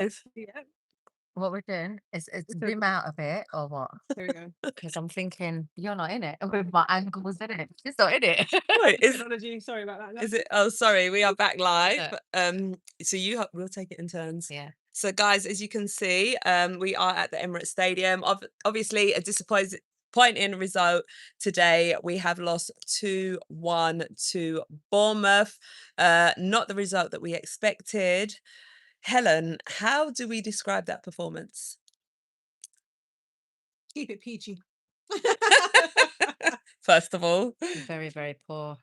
Yeah, What we're doing is so zoom out a bit or what? there we go. Because I'm thinking you're not in it with my angles in it. She's not in it. It's Wait, technology. Sorry about that, is guys. it? Oh, sorry, we are back live. Look, So we'll take it in turns. yeah. So, guys, as you can see, we are at the Emirates Stadium. Obviously, a disappointing result today. We have lost 2-1 to Bournemouth. Not the result that we expected. Helen, how do we describe that performance? Keep it PG. First of all, Very, very poor.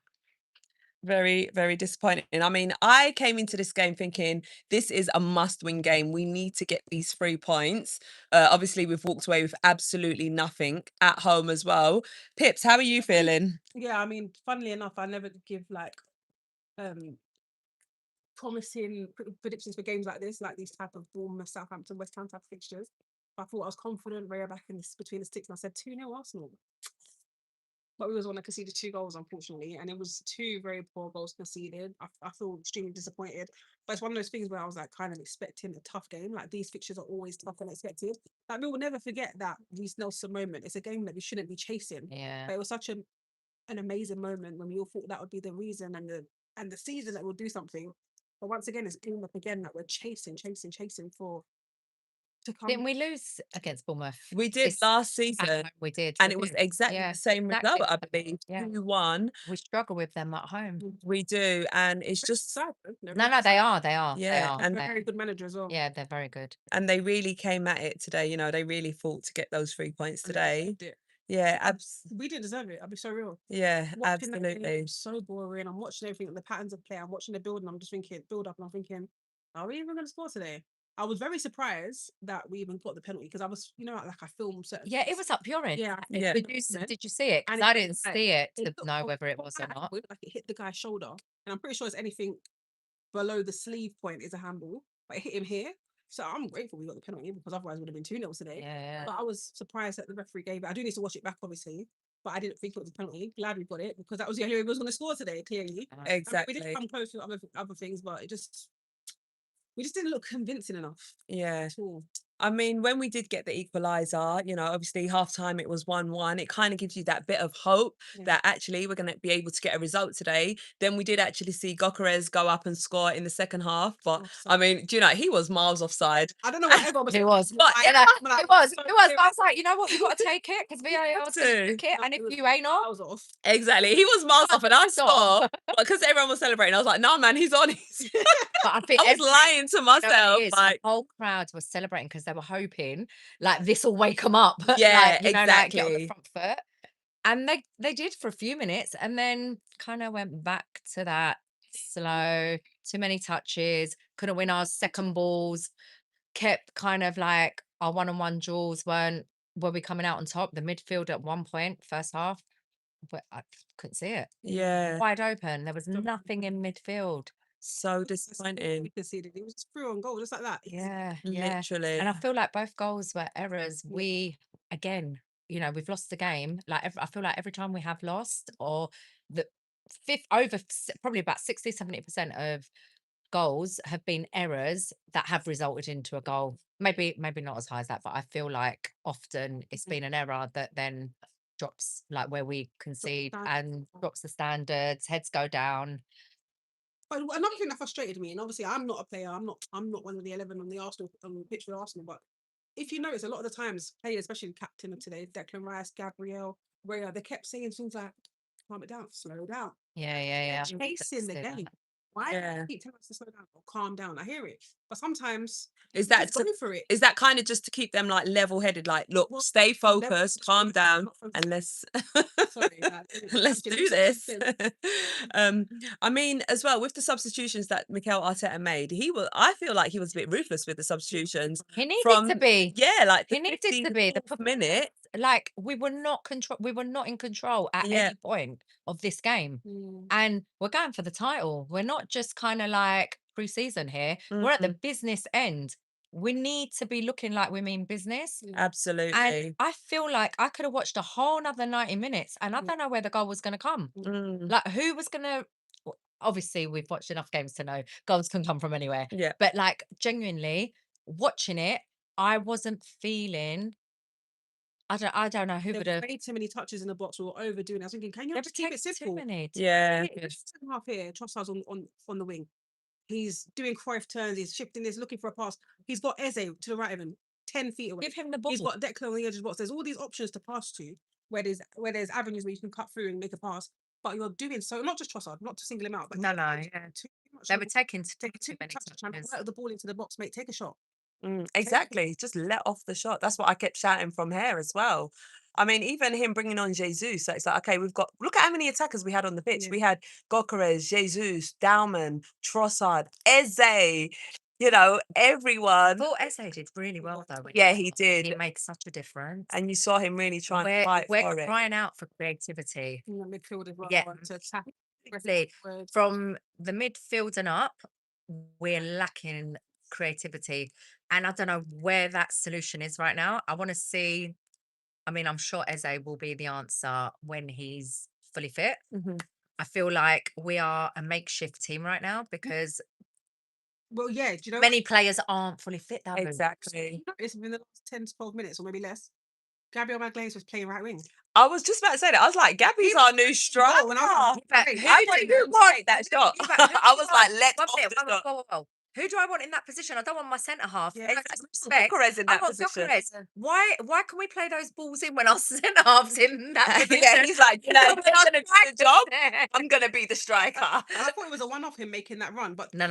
very, very disappointing. I mean, I came into this game thinking this is a must-win game. We need to get these 3 points. Obviously, we've walked away with absolutely nothing at home as well. Pips, how are you feeling? Yeah, I mean, funnily enough, I never give like um promising predictions for games like this, like these type of Bournemouth, Southampton, West Ham type of fixtures. I thought I was confident, Raya back in this between the sticks, and I said 2-0 Arsenal. But we was one that conceded 2 goals, unfortunately, and it was two very poor goals conceded. I feel extremely disappointed. But it's one of those things where I was like kind of expecting a tough game. Like these fixtures are always tough and expected. Like we will never forget that Reece Nelson moment. It's a game that we shouldn't be chasing. Yeah. But it was such an amazing moment when we all thought that would be the reason and the season that we'll do something. But once again, it's been up again that we're chasing for to come. Didn't we lose against Bournemouth? We did This last at season, home we did. and We it was did. exactly Yeah, the same result, exactly. I believe. Yeah. 2-1. We struggle with them at home. We do, and it's Very just sad, though. They're No, very no, they sad. are. They are. They yeah, are. They're a They, very good manager as well. yeah, they're very good. and they really came at it today. They really fought to get those 3 points And they today. deserved it. Yeah, We didn't deserve it. I'll be so real. yeah, Watching that game absolutely. was so boring. I'm watching everything, the patterns of play. I'm watching the build, and I'm just thinking, build up, and I'm thinking, are we even going to score today? I was very surprised that we even got the penalty because I was, like I filmed certain. Yeah, it was up your end. Yeah, Yeah. Did you see it? Because and I it didn't like see it it to looked know from whether it was or that not. angle, like it hit the guy's shoulder, and I'm pretty sure it's anything below the sleeve point is a handball, but it hit him here. So I'm grateful we got the penalty because otherwise it would have been 2-0 today. Yeah. But I was surprised that the referee gave it. I do need to watch it back, obviously, but I didn't think it was a penalty. Glad we got it because that was the only way we was going to score today. Clearly, I mean, we did Exactly. come close with other things, but we just didn't look convincing enough Yeah. at all. I mean, when we did get the equaliser, obviously half time it was 1-1. It kind of gives you that bit of hope Yeah. that actually we're going to be able to get a result today. Then we did actually see Gokeres go up and score in the second half. But Offside. I mean, he was miles offside. I don't know what everyone was. It was. But You know, like, it was. so It was. But I clear. was like, you know what? You got to take it because VAR was going to to. take it. No, And if it was- you ain't I on, was off. Exactly. He was miles off and I stop. saw, because everyone was celebrating, I was like, no, man, he's on. But I think I was lying to you know what myself. it is, Like, the whole crowd was celebrating because they were hoping like this will wake them up. yeah, like, like get on the exactly. front foot. And they did for a few minutes and then kind of went back to that slow, too many touches, couldn't win our second balls, kept kind of like our one-on-one duels were we coming out on top. The midfield at one point, first half, but I couldn't see it. Yeah. Wide open. There was nothing in midfield. So We disappointing. conceded. It was just through on goal, just like that. Yeah, yeah. Literally. And I feel like both goals were errors. Yeah. We again, we've lost the game. Like I feel like every time we have lost, or the fifth probably about 60-70% of goals have been errors that have resulted into a goal. Maybe not as high as that, but I feel like often it's been an error that then drops, like where we concede and drops the standards, heads go down. But another thing that frustrated me, and obviously I'm not a player, I'm not one of the 11 on the Arsenal pitch with Arsenal, but if you notice, a lot of the times players, especially the captain of today, Declan Rice, Gabriel, Raya, they kept saying things like, calm it down, slow down. Yeah. Chasing the game. Why do you keep telling us to slow down or calm down? I hear it. But sometimes Is you that just go for it. is that kind of just to keep them like level headed? Like, look, Well, stay level- focused, calm down, not from- and let's Sorry, let's I'm do this. just- I mean, as well with the substitutions that Mikel Arteta made, I feel like he was a bit ruthless with the substitutions. He needed From to be. yeah, like the He needed to be. The 54th minute. like we were not in control at Yeah. any point of this game. Mm. And we're going for the title. We're not just kind of like pre-season here. We're at the Mhm. business end. We need to be looking like we mean business. And Absolutely. I feel like I could have watched a whole nother 90 minutes and I don't know where the goal was going to come. Mm. Like who was going to, obviously we've watched enough games to know goals can come from anywhere. Yeah. But like genuinely, watching it, I wasn't feeling. I don't know who There would were have. way too many touches in the box. We were overdoing it. I was thinking, can you just keep it Too simple? many. Yeah. Second half here, Trossard's on the wing. He's doing Cruyff turns. He's shifting this, looking for a pass. He's got Eze to the right of him, 10 feet away. Give him the ball. He's got Declan on the edge of the box. There's all these options to pass to, where there's avenues where you can cut through and make a pass. But you're doing so, not just Trossard, not to single him out, but No, you're yeah. too much. They were taking Take too many touches, trying to touches. work the ball into the box, mate. Take a shot. Exactly. Just let off the shot. That's what I kept shouting from here as well. I mean, even him bringing on Jesus, so it's like, okay, look at how many attackers we had on the pitch. Yeah. We had Gokeres, Jesus, Dauman, Trossard, Eze, you know, everyone. Thought Eze did really well though. Yeah, he did. He makes such a difference. And you saw him really trying to fight We're for it. crying out for creativity. In the midfield as well. Yeah. To attack. Exactly. From the midfield and up, we're lacking creativity. And I don't know where that solution is right now. I want to see. I mean, I'm sure Eze will be the answer when he's fully fit. Mhm. I feel like we are a makeshift team right now because Well, yeah, do you know many players aren't fully fit. Though. Exactly. it's been the last 10 to 12 minutes or maybe less. Gabriel Magalhaes was playing right wing. I was just about to say that. I was like, Gabby's our new striker. When I was But like, who I do thought you you would want? take that shot. Yeah, but who do I you was want? like, let One off minute, the shot. whoa. Who do I want in that position? I don't want my centre half. Yeah. Respect. Gokeres in that I want position. Gokeres. Why can we play those balls in when our centre halves in that position? Yeah, he's like, you know, When you're our gonna do the strikers job. there. I'm gonna be the striker. And I thought it was a one-off him making that run, but No.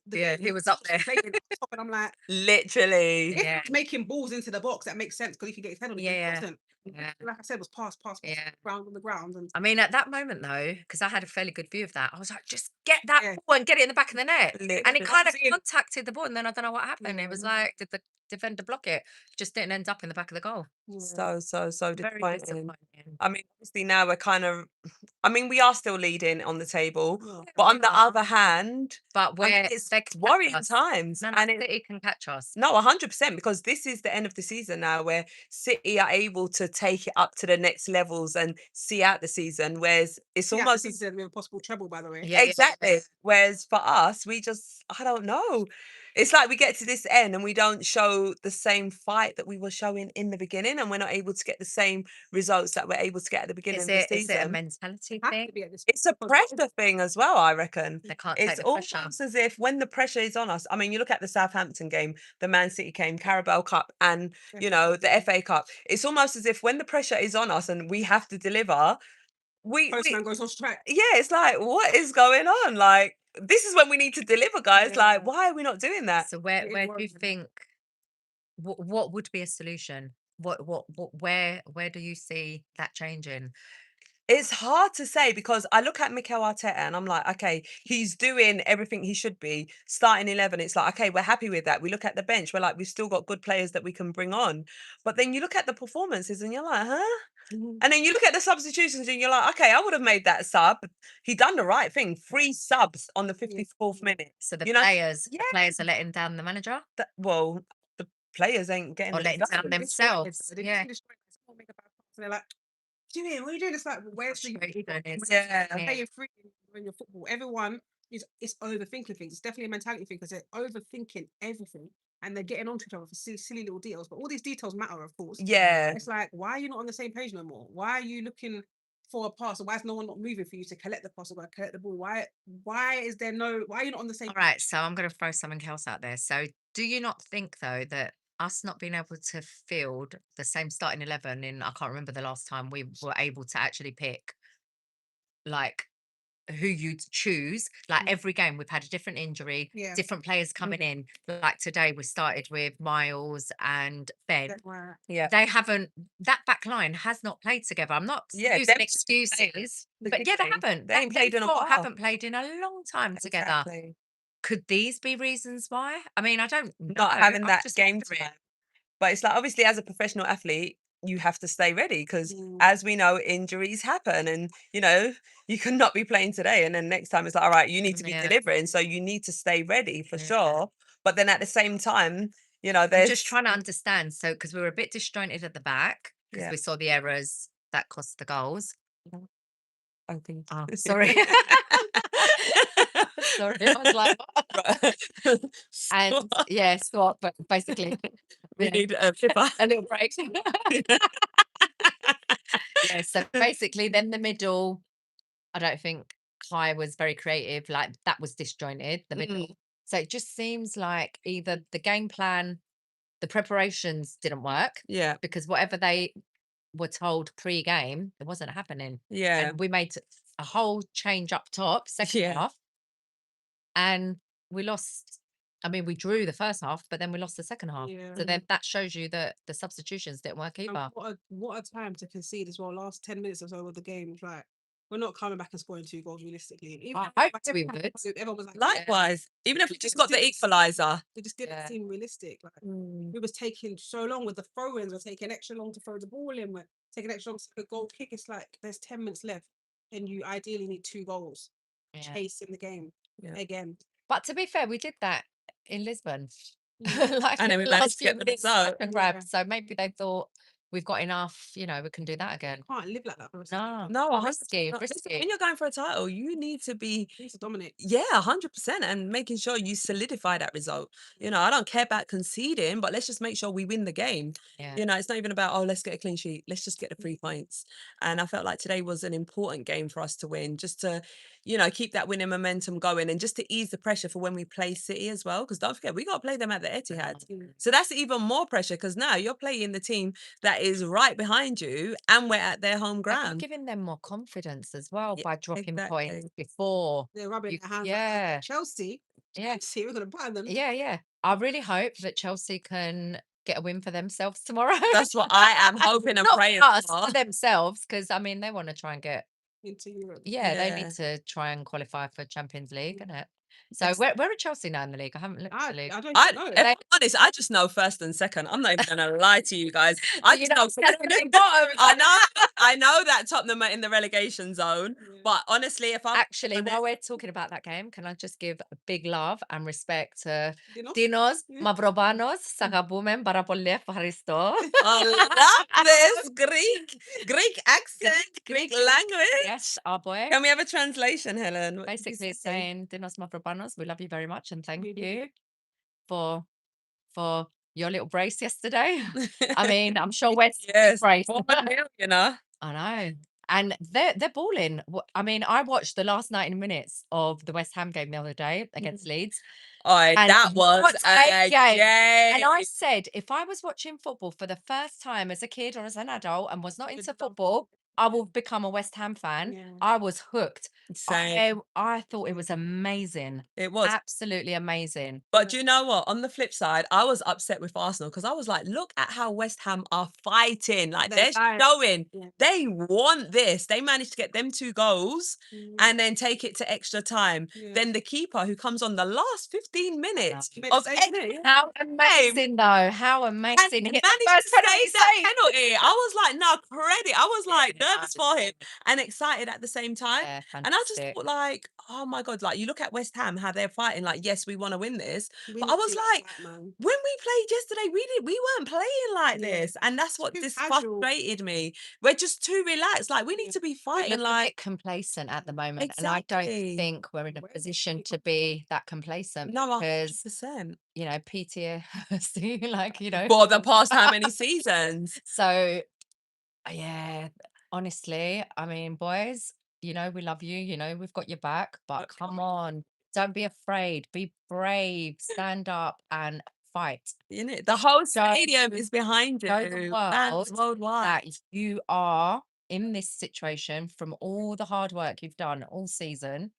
the He was up there. playing top, and I'm like, Literally. if Yeah. he's making balls into the box, that makes sense because he can get his head on it. Yeah. Wasn't. Yeah. Like I said, it was pass, Yeah. ground on the ground, and I mean, at that moment though, because I had a fairly good view of that, I was like, just get that Yeah. ball and get it in the back of the net. And it Literally. kind of See, contacted the ball, and then I don't know what happened. It was Yeah. like, did the defender block it? Just didn't end up in the back of the goal. So Very disappointing. disappointing. I mean, obviously now we're kind of, I mean, we are still leading on the table, Yeah. but on we the are. other hand, But I mean, where it's they can catch worrying us. times. No, And it's City can catch us. no, 100%, because this is the end of the season now where City are able to take it up to the next levels and see out the season, whereas it's Yeah, almost this season we have a possible treble, by the way. Yeah, exactly. Whereas for us, we just, I don't know. It's like we get to this end and we don't show the same fight that we were showing in the beginning, and we're not able to get the same results that we're able to get at the beginning Is of the it a season. mentality Have thing? to be at this It's a because pressure thing as well, I reckon. They can't take It's the pressure. almost as if when the pressure is on us, I mean, you look at the Southampton game, the Man City game, Carabao Cup, and, you know, the FA Cup. It's almost as if when the pressure is on us and we have to deliver, we Postman goes on strike. yeah, it's like, what is going on? Like, this is when we need to deliver, guys. Yeah. Like, why are we not doing that? So It where is do you worrying. think what would be a solution? Where do you see that changing? It's hard to say because I look at Mikel Arteta and I'm like, okay, he's doing everything he should be. Starting 11, it's like, okay, we're happy with that. We look at the bench, we're like, we've still got good players that we can bring on. But then you look at the performances and you're like, huh? And then you look at the substitutions and you're like, okay, I would have made that sub. He done the right thing. 3 subs on the 54th minute. So the You know, players yeah. are letting down the manager Well, the players ain't getting or the letting results. down themselves. Yeah. They're like, doing? What are you doing? It's like, where's the Frustration is- Yeah. playing free in your football? Everyone is overthinking things. It's definitely a mentality thing because they're overthinking everything and they're getting onto each other for silly little details. But all these details matter, of course. Yeah. It's like, why are you not on the same page no more? Why are you looking for a pass? Or why is no one not moving for you to collect the pass or collect the ball? Why is there no? Why are you not on the same? All right, so I'm going to throw something else out there. So do you not think though that us not being able to field the same starting 11 in, I can't remember the last time we were able to actually pick like who you'd choose, like every game we've had a different injury, Yeah. different players coming in. Like today we started with Miles and Ben. Yeah. They haven't, that back line has not played together. I'm not Yeah, using them two excuses, but yeah, they Literally, haven't. they ain't Them played in a four while. haven't played in a long time together. Exactly. Could these be reasons why? I mean, I don't know. Not having I'm that just game wondering. time. But it's like, obviously, as a professional athlete, you have to stay ready because, Mm. as we know, injuries happen, and you know you cannot be playing today, and then next time it's like, all right, you need to be Yeah. delivering, so you need to stay ready for Yeah. sure. But then at the same time, you know, I'm there's just trying to understand. So, because we were a bit disjointed at the back because Yeah. we saw the errors that cost the goals. I think. Oh, sorry. Sorry, I was like, what? And Swap. yeah, swap, but basically, We yeah, need a Pippa. a little break. Yeah, so basically, then the middle, I don't think Kai was very creative. Like that was disjointed, the middle. So it just seems like either the game plan, the preparations didn't work Yeah, because whatever they were told pre-game, it wasn't happening. yeah, And we made a whole change up top, second yeah. half, and we lost. I mean, we drew the first half, but then we lost the second half. Yeah. So then that shows you that the substitutions didn't work And either. what a time to concede as well. Last 10 minutes or so of the game, it's like we're not coming back and scoring 2 goals realistically. Even I if hoped we everyone would. everyone was like, Likewise, even if we It just just got the didn't- equaliser. it just didn't Yeah. seem realistic. Like we was taking so long with the throw-ins, we're taking extra long to throw the ball in, we're taking extra long to take a goal kick. It's like there's 10 minutes left and you ideally need 2 goals. Yeah. Chasing the game again. But to be fair, we did that in Lisbon. Yeah. Like And then we the managed last to get few the minutes, result. and grab. Yeah. So maybe they thought we've got enough, we can do that again. Can't live like that for us. No, No, 100%. risky, No, listen, risky. when you're going for a title, you need to be, We need to dominate. 100%, and making sure you solidify that result. I don't care about conceding, but let's just make sure we win the game. Yeah. It's not even about, oh, let's get a clean sheet. Let's just get the 3 points. And I felt like today was an important game for us to win, just to, keep that winning momentum going and just to ease the pressure for when we play City as well. Because don't forget, we got to play them at the Etihad. So that's even more pressure because now you're playing the team that is right behind you and we're at their home And you're ground. giving them more confidence as well Yeah, by dropping exactly. points before. They're rubbing You- their hands. yeah. Like, Chelsea. Yeah. Chelsea, we're gonna buy them. Yeah. I really hope that Chelsea can get a win for themselves tomorrow. That's what I am hoping and Not praying us, for. for themselves, because I mean they want to try and get. Into Europe. They Yeah. need to try and qualify for Champions League, Yeah. innit? So Yes. where are Chelsea now in the league? I haven't looked at the league. I don't I, know. if I'm honest, I just know first and second. I'm not even gonna lie to you guys. I You just know second and bottom. I know that Tottenham are in the relegation zone. Yeah. But honestly, if I'm Actually, honest- while we're talking about that game, can I just give a big love and respect to Dinos? Dinos, Yeah. Mavrobanos, Sagabumen, Barapolle, Faristo. I love this Greek accent, Greek language. Yes, our boy. Can we have a translation, Helen? What did you Basically say? saying Dinos Mavrobanos, we love you very much and thank We do. you for your little brace yesterday. I mean, I'm sure West yes, brace. 4-1, I know. And they're balling. I mean, I watched the last 90 minutes of the West Ham game the other day against Leeds. Oh, And that was what a a game. game. And I said, if I was watching football for the first time as a kid or as an adult and was not You'd into love football, I will become a West Ham fan. Yeah. I was hooked. Same. I thought it was amazing. It was. Absolutely amazing. But do you know what? On the flip side, I was upset with Arsenal because I was like, look at how West Ham are fighting. Like They're they're dying. showing Yeah. they want this. They managed to get them 2 goals and then take it to extra time. Yeah. Then the keeper who comes on the last 15 minutes Made of a save, extra innit? Yeah. How amazing, though. How and amazing. managed Hit to the first penalty save that save. penalty. I was like, no, credit. I was like Yeah, nervous for him and excited at the same time. Yeah, And I just fantastic. thought like, oh my God, like you look at West Ham, how they're fighting, like, yes, we want to win this. We But need I was to like, fight, man. when we played yesterday, we weren't playing like Yeah. this. And that's what Too this casual. frustrated me. We're just too relaxed. Like we need Yeah. to be We're a fighting little like bit complacent at the moment, and I don't exactly. think we're in a Where's the position keeper? to be that complacent No, because 100%. PTSD, like For the past how many seasons? So yeah, honestly, I mean, boys, we love you. We've got your back, but come on, don't be afraid. Be brave. Stand up and fight. The whole Show- stadium is behind you. show the Fans world worldwide. that you are in this situation from all the hard work you've done all season,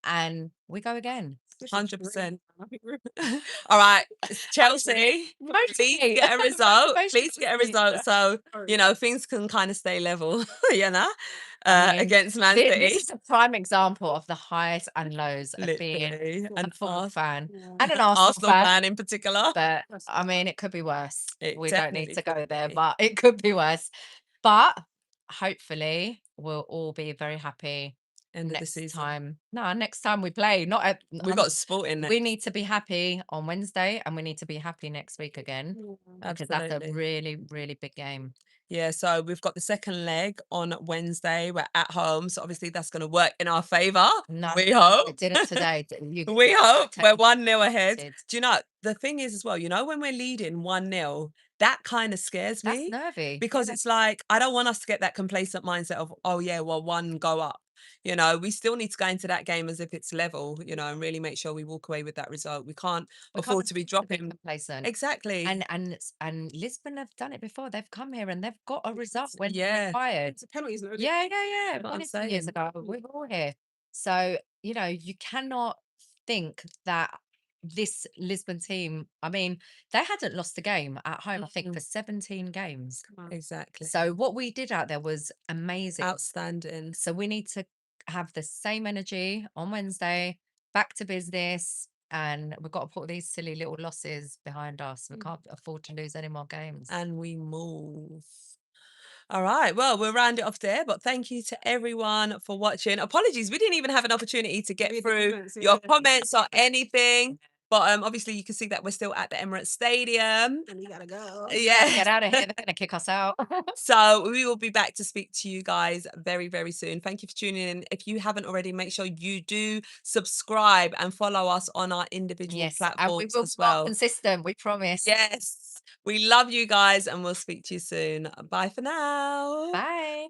and we go again. This is 100%. great. I think we're- All right, Chelsea, please Motivate. get a result. Motivate. Please get a result so Sorry. things can kind of stay level. I mean, Against Man This City. is a prime example of the highs and lows of being Literally, a and football fan Yeah. and an Arsenal Arsenal fan. fan in particular. But That's I mean, it could be worse. It We don't need definitely to go could there, be. but it could be worse. But hopefully, we'll all be very happy End of the next season. time. No, next time we play. Not at. We got Sporting next. We need to be happy on Wednesday, and we need to be happy next week again Yeah. because that's a Absolutely. really, really big game. Yeah, so we've got the second leg on Wednesday. We're at home, so obviously that's going to work in our favour. No, We it hope. didn't today. We hope. We're totally 1-0 ahead. did. Do you know, the thing is as well, you know, when we're leading 1-0, that kind of scares That's me nervy. because Yeah. it's like, I don't want us to get that complacent mindset of, oh yeah, well, one go up. You know, we still need to go into that game as if it's level, you know, and really make sure we walk away with that result. We can't We afford can't to be afford dropping. complacent. Exactly. And Lisbon have done it before. They've come here and they've got a result when Yeah. required. It's a penalties, no? Yeah, yeah, yeah. That's what I'm When it's years saying. ago, we were all here. So, you know, you cannot think that this Lisbon team, I mean, they hadn't lost a game at home, I think, Mm. for 17 games. Come on. Exactly. So what we did out there was amazing. Outstanding. So we need to have the same energy on Wednesday, back to business, and we've got to put these silly little losses behind us. We can't afford to lose any more games. And we move. All right. Well, we'll round it off there. But thank you to everyone for watching. Apologies, we didn't even have an opportunity to get Read the through comments, your yeah. comments or anything. But obviously, you can see that we're still at the Emirates Stadium. And we gotta go. Yeah. Get out of here. They're going to kick us out. So we will be back to speak to you guys very, very soon. Thank you for tuning in. If you haven't already, make sure you do subscribe and follow us on our individual Yes. And we platforms will as be more well. consistent. We promise. Yes. We love you guys and we'll speak to you soon. Bye for now. Bye.